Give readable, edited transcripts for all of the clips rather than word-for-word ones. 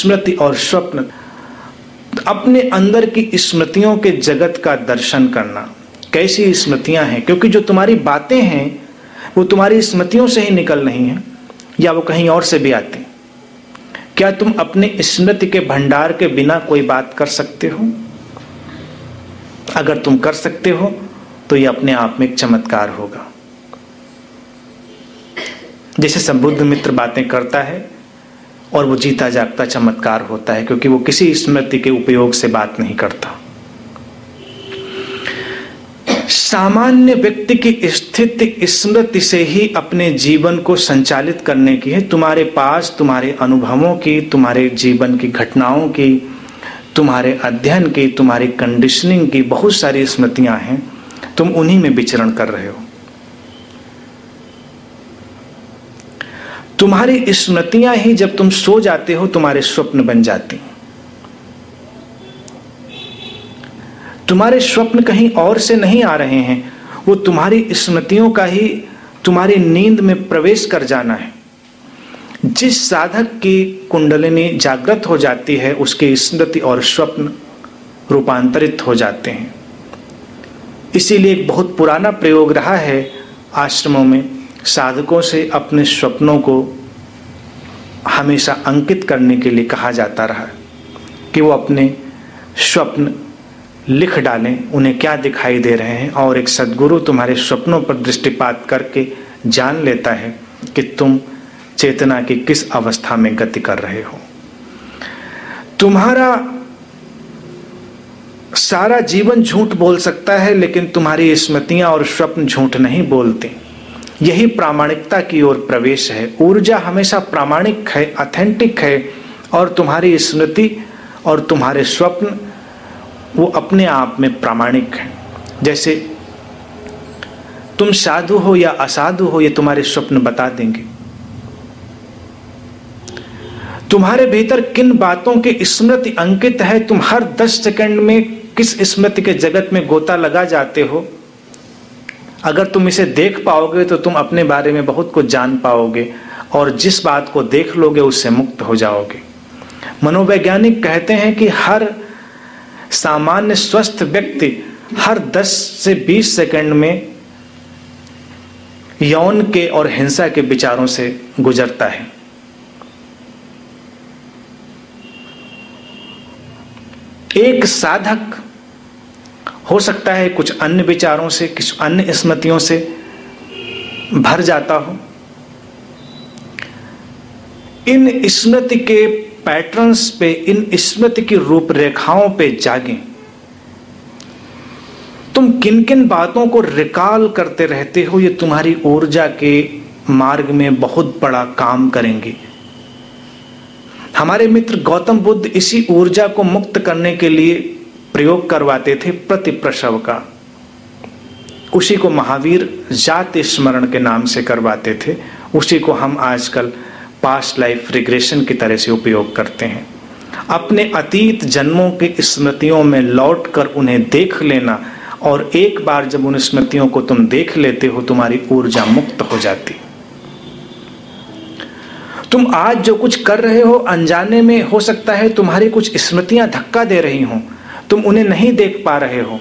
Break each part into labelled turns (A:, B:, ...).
A: स्मृति और स्वप्न, अपने अंदर की स्मृतियों के जगत का दर्शन करना। कैसी स्मृतियां हैं? क्योंकि जो तुम्हारी बातें हैं वो तुम्हारी स्मृतियों से ही निकल रही हैं या वो कहीं और से भी आती। क्या तुम अपने स्मृति के भंडार के बिना कोई बात कर सकते हो? अगर तुम कर सकते हो तो ये अपने आप में एक चमत्कार होगा। जैसे संबुद्ध मित्र बातें करता है और वो जीता जागता चमत्कार होता है, क्योंकि वो किसी स्मृति के उपयोग से बात नहीं करता। सामान्य व्यक्ति की स्थिति स्मृति से ही अपने जीवन को संचालित करने की है। तुम्हारे पास तुम्हारे अनुभवों की, तुम्हारे जीवन की घटनाओं की, तुम्हारे अध्ययन की, तुम्हारी कंडीशनिंग की बहुत सारी स्मृतियां हैं। तुम उन्हीं में विचरण कर रहे हो। तुम्हारी स्मृतियां ही जब तुम सो जाते हो तुम्हारे स्वप्न बन जाती। तुम्हारे स्वप्न कहीं और से नहीं आ रहे हैं, वो तुम्हारी स्मृतियों का ही तुम्हारी नींद में प्रवेश कर जाना है। जिस साधक की कुंडलिनी जागृत हो जाती है उसकी स्मृति और स्वप्न रूपांतरित हो जाते हैं। इसीलिए एक बहुत पुराना प्रयोग रहा है आश्रमों में, साधकों से अपने स्वप्नों को हमेशा अंकित करने के लिए कहा जाता रहा कि वो अपने स्वप्न लिख डालें, उन्हें क्या दिखाई दे रहे हैं। और एक सद्गुरु तुम्हारे स्वप्नों पर दृष्टिपात करके जान लेता है कि तुम चेतना की किस अवस्था में गति कर रहे हो। तुम्हारा सारा जीवन झूठ बोल सकता है, लेकिन तुम्हारी स्मृतियां और स्वप्न झूठ नहीं बोलते। यही प्रामाणिकता की ओर प्रवेश है। ऊर्जा हमेशा प्रामाणिक है, ऑथेंटिक है, और तुम्हारी स्मृति और तुम्हारे स्वप्न वो अपने आप में प्रामाणिक है। जैसे तुम साधु हो या असाधु हो ये तुम्हारे स्वप्न बता देंगे। तुम्हारे भीतर किन बातों की स्मृति अंकित है, तुम हर 10 सेकंड में किस स्मृति के जगत में गोता लगा जाते हो। अगर तुम इसे देख पाओगे तो तुम अपने बारे में बहुत कुछ जान पाओगे, और जिस बात को देख लोगे उससे मुक्त हो जाओगे। मनोवैज्ञानिक कहते हैं कि हर सामान्य स्वस्थ व्यक्ति हर 10 से 20 सेकंड में यौन के और हिंसा के विचारों से गुजरता है। एक साधक हो सकता है कुछ अन्य विचारों से, कुछ अन्य स्मृतियों से भर जाता हो। इन स्मृति के पैटर्न्स पे, इन स्मृति की रूपरेखाओं पे जागे। तुम किन किन बातों को रिकॉल करते रहते हो, ये तुम्हारी ऊर्जा के मार्ग में बहुत बड़ा काम करेंगे। हमारे मित्र गौतम बुद्ध इसी ऊर्जा को मुक्त करने के लिए प्रयोग करवाते थे प्रतिप्रसव का। उसी को महावीर जाति स्मरण के नाम से करवाते थे। उसी को हम आजकल पास्ट लाइफ रिग्रेशन की तरह से उपयोग करते हैं। अपने अतीत जन्मों की स्मृतियों में लौटकर उन्हें देख लेना, और एक बार जब उन स्मृतियों को तुम देख लेते हो तुम्हारी ऊर्जा मुक्त हो जाती। तुम आज जो कुछ कर रहे हो अनजाने में हो सकता है तुम्हारी कुछ स्मृतियां धक्का दे रही हों, तुम उन्हें नहीं देख पा रहे हो,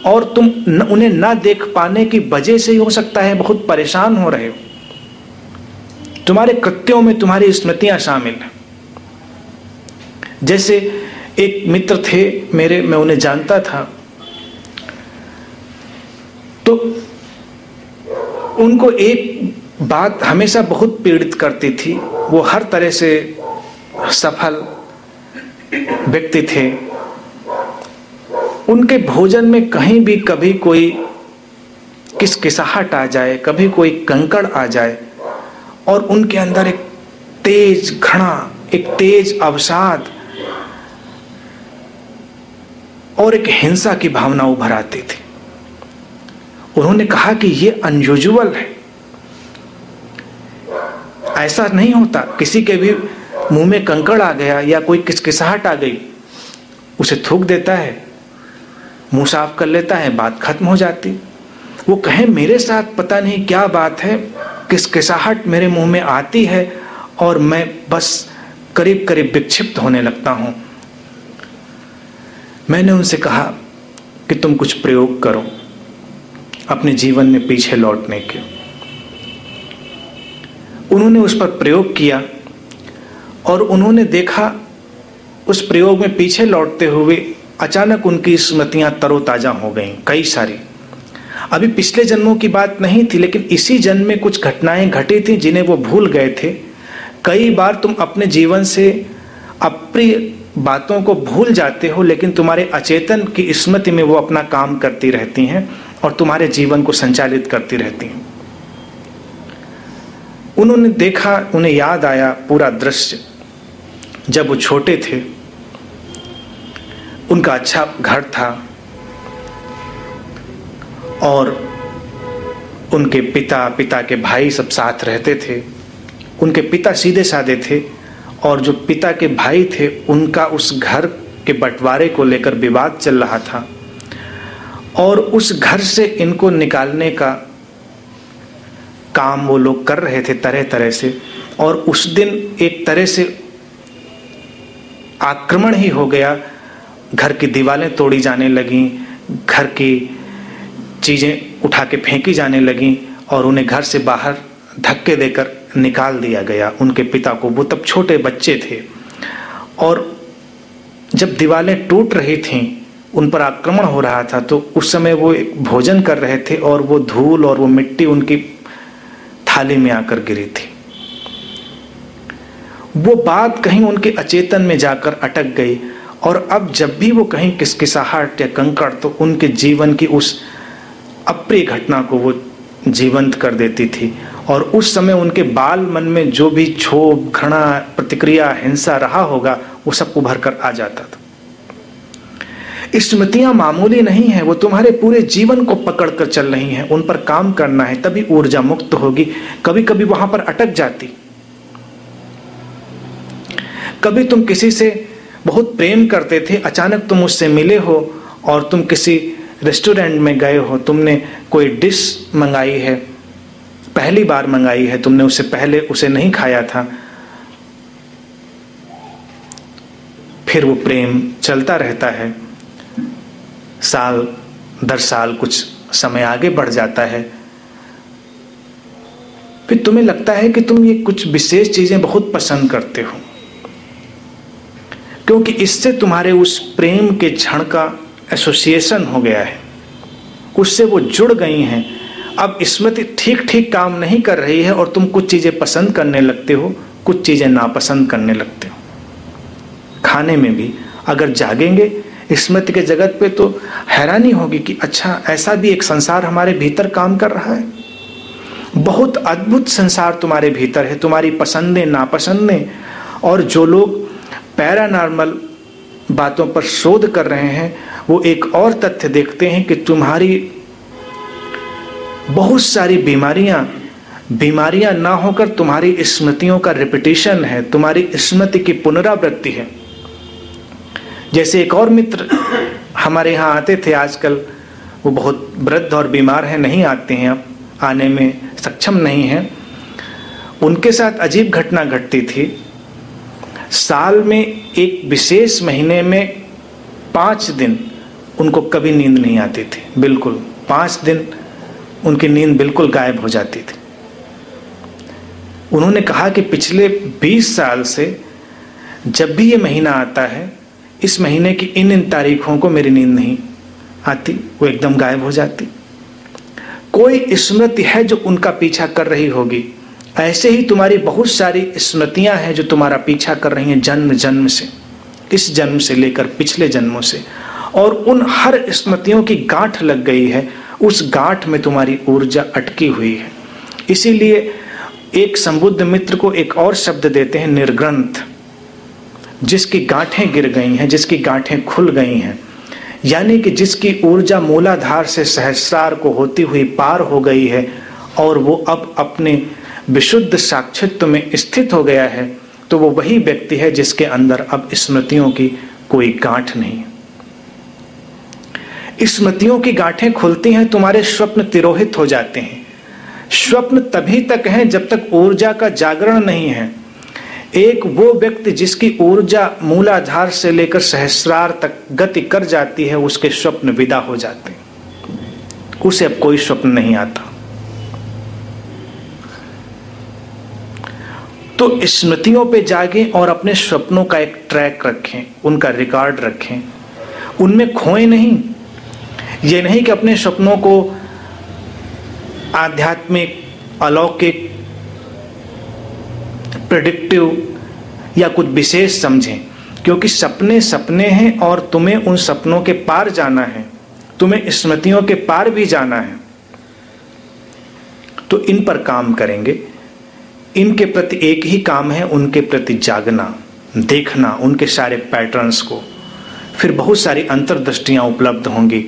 A: और तुम उन्हें ना देख पाने की वजह से ही हो सकता है बहुत परेशान हो रहे हो। तुम्हारे कृत्यों में तुम्हारी स्मृतियां शामिल हैं। जैसे एक मित्र थे मेरे, मैं उन्हें जानता था, तो उनको एक बात हमेशा बहुत पीड़ित करती थी। वो हर तरह से सफल व्यक्ति थे। उनके भोजन में कहीं भी कभी कोई किसकिसाहट आ जाए, कभी कोई कंकड़ आ जाए, और उनके अंदर एक तेज घृणा, एक तेज अवसाद और एक हिंसा की भावना उभर आती थी। उन्होंने कहा कि ये अनयूजुअल है, ऐसा नहीं होता। किसी के भी मुंह में कंकड़ आ गया या कोई किसकिसाहट आ गई, उसे थूक देता है, मुंह साफ कर लेता है, बात खत्म हो जाती। वो कहे मेरे साथ पता नहीं क्या बात है, किसकिसाहट मेरे मुंह में आती है और मैं बस करीब करीब विक्षिप्त होने लगता हूं। मैंने उनसे कहा कि तुम कुछ प्रयोग करो अपने जीवन में पीछे लौटने के। उन्होंने उस पर प्रयोग किया और उन्होंने देखा उस प्रयोग में पीछे लौटते हुए अचानक उनकी स्मृतियां तरोताजा हो गईं, कई सारी। अभी पिछले जन्मों की बात नहीं थी, लेकिन इसी जन्म में कुछ घटनाएं घटी थी जिन्हें वो भूल गए थे। कई बार तुम अपने जीवन से अप्रिय बातों को भूल जाते हो, लेकिन तुम्हारे अचेतन की स्मृति में वो अपना काम करती रहती हैं और तुम्हारे जीवन को संचालित करती रहती हैं। उन्होंने देखा, उन्हें याद आया पूरा दृश्य। जब वो छोटे थे, उनका अच्छा घर था और उनके पिता के भाई सब साथ रहते थे। उनके पिता सीधे साधे थे और जो पिता के भाई थे उनका उस घर के बंटवारे को लेकर विवाद चल रहा था और उस घर से इनको निकालने का काम वो लोग कर रहे थे तरह तरह से। और उस दिन एक तरह से आक्रमण ही हो गया। घर की दीवारें तोड़ी जाने लगीं, घर की चीजें उठा के फेंकी जाने लगीं और उन्हें घर से बाहर धक्के देकर निकाल दिया गया, उनके पिता को। वो तब छोटे बच्चे थे और जब दीवारें टूट रही थीं, उन पर आक्रमण हो रहा था, तो उस समय वो एक भोजन कर रहे थे और वो धूल और वो मिट्टी उनकी थाली में आकर गिरी थी। वो बात कहीं उनके अचेतन में जाकर अटक गई और अब जब भी वो कहीं किसकिसाहट या कंकड़, तो उनके जीवन की उस अप्रिय घटना को वो जीवंत कर देती थी। और उस समय उनके बाल मन में जो भी क्षोभ, घृणा, प्रतिक्रिया, हिंसा रहा होगा, वो सब उभर कर आ जाता था। स्मृतियां मामूली नहीं है, वो तुम्हारे पूरे जीवन को पकड़ कर चल रही हैं। उन पर काम करना है, तभी ऊर्जा मुक्त होगी। कभी कभी वहां पर अटक जाती। कभी तुम किसी से बहुत प्रेम करते थे, अचानक तुम उससे मिले हो और तुम किसी रेस्टोरेंट में गए हो, तुमने कोई डिश मंगाई है, पहली बार मंगाई है, तुमने उससे पहले उसे नहीं खाया था। फिर वो प्रेम चलता रहता है, साल दर साल कुछ समय आगे बढ़ जाता है। फिर तुम्हें लगता है कि तुम ये कुछ विशेष चीजें बहुत पसंद करते हो, क्योंकि इससे तुम्हारे उस प्रेम के क्षण का एसोसिएशन हो गया है, उससे वो जुड़ गई हैं। अब स्मृति ठीक ठीक काम नहीं कर रही है और तुम कुछ चीजें पसंद करने लगते हो, कुछ चीजें नापसंद करने लगते हो। खाने में भी अगर जागेंगे स्मृति के जगत पे तो हैरानी होगी कि अच्छा, ऐसा भी एक संसार हमारे भीतर काम कर रहा है। बहुत अद्भुत संसार तुम्हारे भीतर है, तुम्हारी पसंदें नापसंदें। और जो लोग पैरानॉर्मल बातों पर शोध कर रहे हैं, वो एक और तथ्य देखते हैं कि तुम्हारी बहुत सारी बीमारियां ना होकर तुम्हारी स्मृतियों का रिपीटिशन है, तुम्हारी स्मृति की पुनरावृत्ति है। जैसे एक और मित्र हमारे यहाँ आते थे, आजकल वो बहुत वृद्ध और बीमार हैं, नहीं आते हैं, अब आने में सक्षम नहीं हैं। उनके साथ अजीब घटना घटती थी। साल में एक विशेष महीने में 5 दिन उनको कभी नींद नहीं आती थी, बिल्कुल 5 दिन उनकी नींद बिल्कुल गायब हो जाती थी। उन्होंने कहा कि पिछले 20 साल से जब भी ये महीना आता है, इस महीने की इन तारीखों को मेरी नींद नहीं आती, वो एकदम गायब हो जाती। कोई स्मृति है जो उनका पीछा कर रही होगी। ऐसे ही तुम्हारी बहुत सारी स्मृतियां हैं जो तुम्हारा पीछा कर रही हैं जन्म जन्म से, इस जन्म से लेकर पिछले जन्मों से। और उन हर स्मृतियों की गांठ लग गई है, उस गांठ में तुम्हारी ऊर्जा अटकी हुई है। इसीलिए एक संबुद्ध मित्र को एक और शब्द देते हैं, निर्ग्रंथ, जिसकी गांठें गिर गई हैं, जिसकी गांठें खुल गई हैं, यानी कि जिसकी ऊर्जा मूलाधार से सहस्रार को होती हुई पार हो गई है और वो अब अपने विशुद्ध साक्षित्व में स्थित हो गया है। तो वो वही व्यक्ति है जिसके अंदर अब स्मृतियों की कोई गांठ नहीं। स्मृतियों की गांठें खुलती हैं, तुम्हारे स्वप्न तिरोहित हो जाते हैं। स्वप्न तभी तक हैं जब तक ऊर्जा का जागरण नहीं है। एक वो व्यक्ति जिसकी ऊर्जा मूलाधार से लेकर सहस्रार तक गति कर जाती है, उसके स्वप्न विदा हो जाते हैं, उसे अब कोई स्वप्न नहीं आता। तो स्मृतियों पे जागें और अपने स्वप्नों का एक ट्रैक रखें, उनका रिकॉर्ड रखें, उनमें खोएं नहीं। ये नहीं कि अपने स्वप्नों को आध्यात्मिक, अलौकिक, प्रेडिक्टिव या कुछ विशेष समझें, क्योंकि सपने सपने हैं और तुम्हें उन सपनों के पार जाना है, तुम्हें स्मृतियों के पार भी जाना है। तो इन पर काम करेंगे। इनके प्रति एक ही काम है, उनके प्रति जागना, देखना उनके सारे पैटर्न्स को, फिर बहुत सारी अंतर्दृष्टियां उपलब्ध होंगी।